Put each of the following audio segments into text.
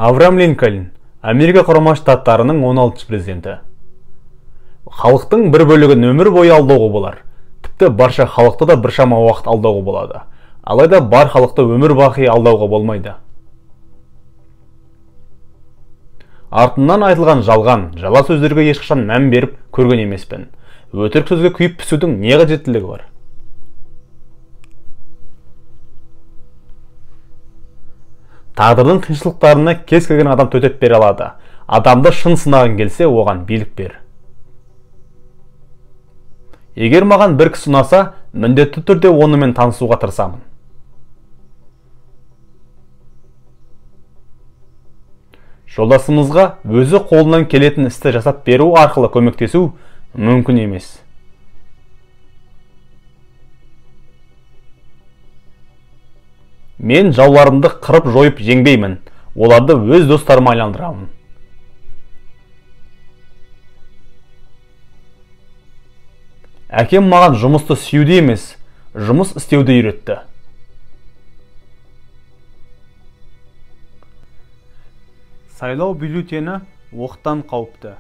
Авраам Линкольн, Америка Құрама Штаттарының 16 президенті. Халықтың бір бөлігін өмір бойы алдауға болар. Тіпті барша халықты да біршама уақыт алдауға болады. Алайда бар халықты өмір бақи алдауға болмайды. Артынан айтылған жалған, жала сөздерге ешқашан мән беріп көрген емеспін. Өтірік сөзге күйіп пісудің не қажеттілігі бар? Тағдырдың қиыншылықтарына кез келген адам төтеп бере алады. Адамды шын сынағың келсе, оған билік бер. Егер маған бір кісі ұнаса, міндетті түрде онымен танысуға тырысамын. Жолдасымызға өзі қолынан келетін істі жасап беру арқылы көмектесу мүмкін емес. Мен жауларымды қырып жойып жеңбеймін, оларды өз достарыма айландырамын. Әкем маған жұмысты сүюді емес, жұмыс істеуді үйретті. Сайлау бюллетені оқтан қауіпті.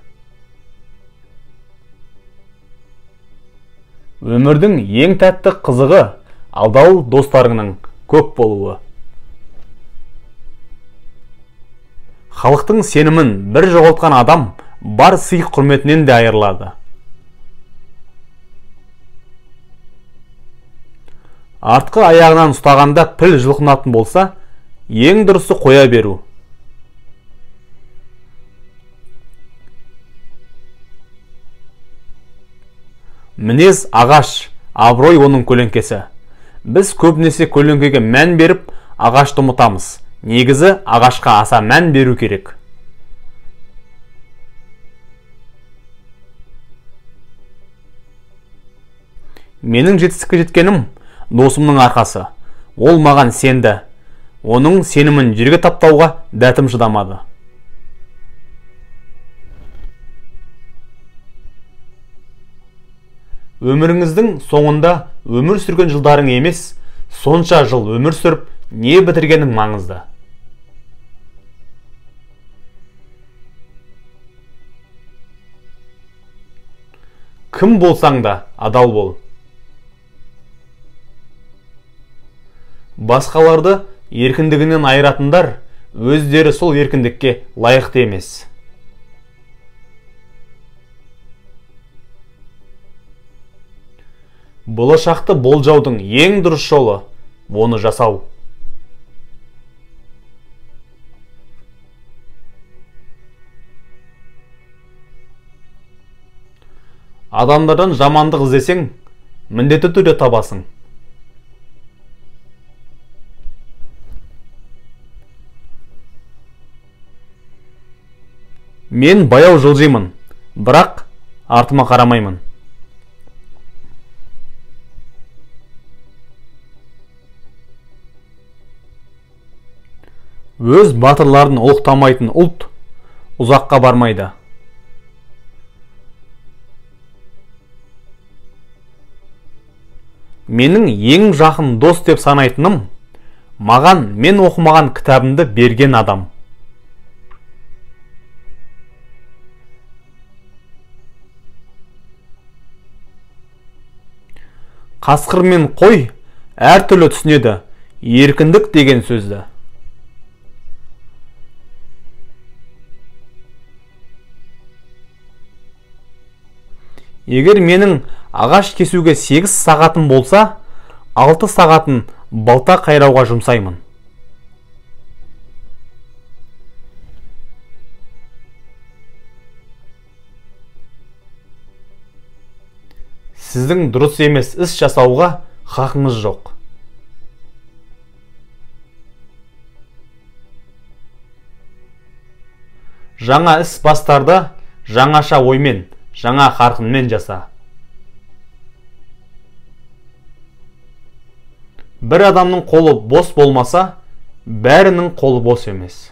Өмірдің ең тәтті қызығы алдау достарыңның көп болуы. Халықтың сенімін бір жоғалтқан адам бар сый құрметінен де айырылады. Артқы аяғынан ұстағанда піл жұлқынатын болса, ең дұрысы қоя беру. Мінез ағаш, абырой оның көлеңкесі. Біз көбінесе көлеңкеге мән беріп, ағашты ұмытамыз. Негізі ағашқа аса мән беру керек. Менің жетістікке жеткенім досымның арқасы. Ол маған сенді. Оның сенімін жерге таптауға дәтім шыдамады. Өміріңіздің соңында өмір сүрген жылдарың емес, сонша жыл өмір сүріп, не бітіргенің маңызды. Кім болсаң да адал бол. Басқаларды еркіндігінен айыратындар өздері сол еркіндікке лайықты емес. Болашақты болжаудың ең дұрыс жолы оны жасау. Адамдардан жамандық іздесең, міндетті түрде табасың. Мен баяу жылжимын, бірақ артыма қарамаймын. Өз батырларын ұлықтамайтын ұлт ұзаққа бармайды. Менің ең жақын дос деп санайтыным, маған мен оқымаған кітабымды берген адам. Қасқыр мен қой әртүрлі түсінеді еркіндік деген сөзді. Егер менің ағаш кесуге 8 сағатым болса, 6 сағатын балта қайрауға жұмсаймын. Сіздің дұрыс емес іс жасауға хақыңыз жоқ. Жаңа іс бастарда жаңаша оймен, жаңа қарқынмен жаса. Бір адамның қолы бос болмаса, бәрінің қолы бос емес.